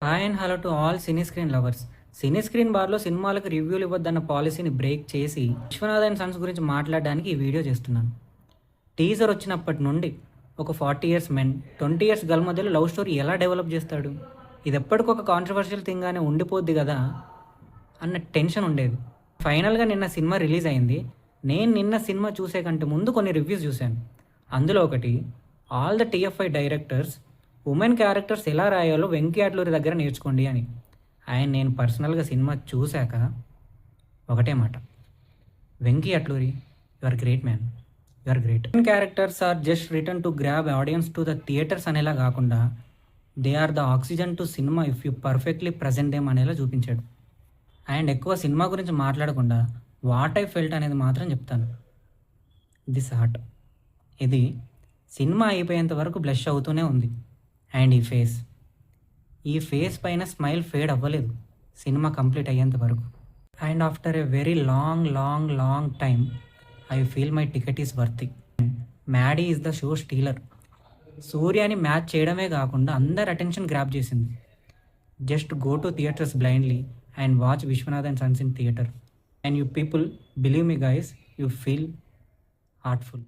Hi and hello to all cine screen lovers. Cine screen బార్లో సినిమాలకు రివ్యూలు ఇవ్వద్దన్న పాలసీని బ్రేక్ చేసి విశ్వనాథ్ అండ్ సన్స్ గురించి మాట్లాడడానికి ఈ వీడియో చేస్తున్నాను. టీజర్ వచ్చినప్పటి నుండి ఒక 40 ఇయర్స్ మెన్ 20 ఇయర్స్ గర్ల్ మధ్యలో లవ్ స్టోరీ ఎలా డెవలప్ చేస్తాడు, ఇది ఎప్పటికొక కాంట్రవర్షియల్ థింగ్గానే ఉండిపోద్ది కదా అన్న టెన్షన్ ఉండేది. ఫైనల్గా నిన్న సినిమా రిలీజ్ అయింది. నేను నిన్న సినిమా చూసే కంటే ముందు కొన్ని రివ్యూస్ చూశాను. అందులో ఒకటి, all the TFI directors women characters ఎలా రాయాలో వెంకీ అట్లూరి దగ్గర నేర్చుకోండి అని. నేను పర్సనల్గా సినిమా చూశాక ఒకటే మాట, Venky Atluri, you are great man, you are great. Women characters are just return to grab audience to the theatres అనేలా కాకుండా they are the oxygen to cinema if you perfectly present them అనేలా చూపించాడు. ఎక్కువ సినిమా గురించి మాట్లాడకుండా వాట్ ఐ ఫెల్ట్ అనేది మాత్రం చెప్తాను. దిస్ హార్ట్, ఇది సినిమా అయిపోయేంత వరకు బ్లష్ అవుతూనే ఉంది. అండ్ ఈ ఫేస్ పైన స్మైల్ ఫేడ్ అవ్వలేదు సినిమా కంప్లీట్ అయ్యేంత వరకు. And after a very long long long time I feel my ticket is worthy. Maddy is the show stealer. సూర్యాని మ్యాచ్ చేయడమే కాకుండా అందరి అటెన్షన్ గ్రాప్ చేసింది. Just go to theatres blindly and watch Vishwanath and sons in theatre and you people believe me guys, you feel heartful.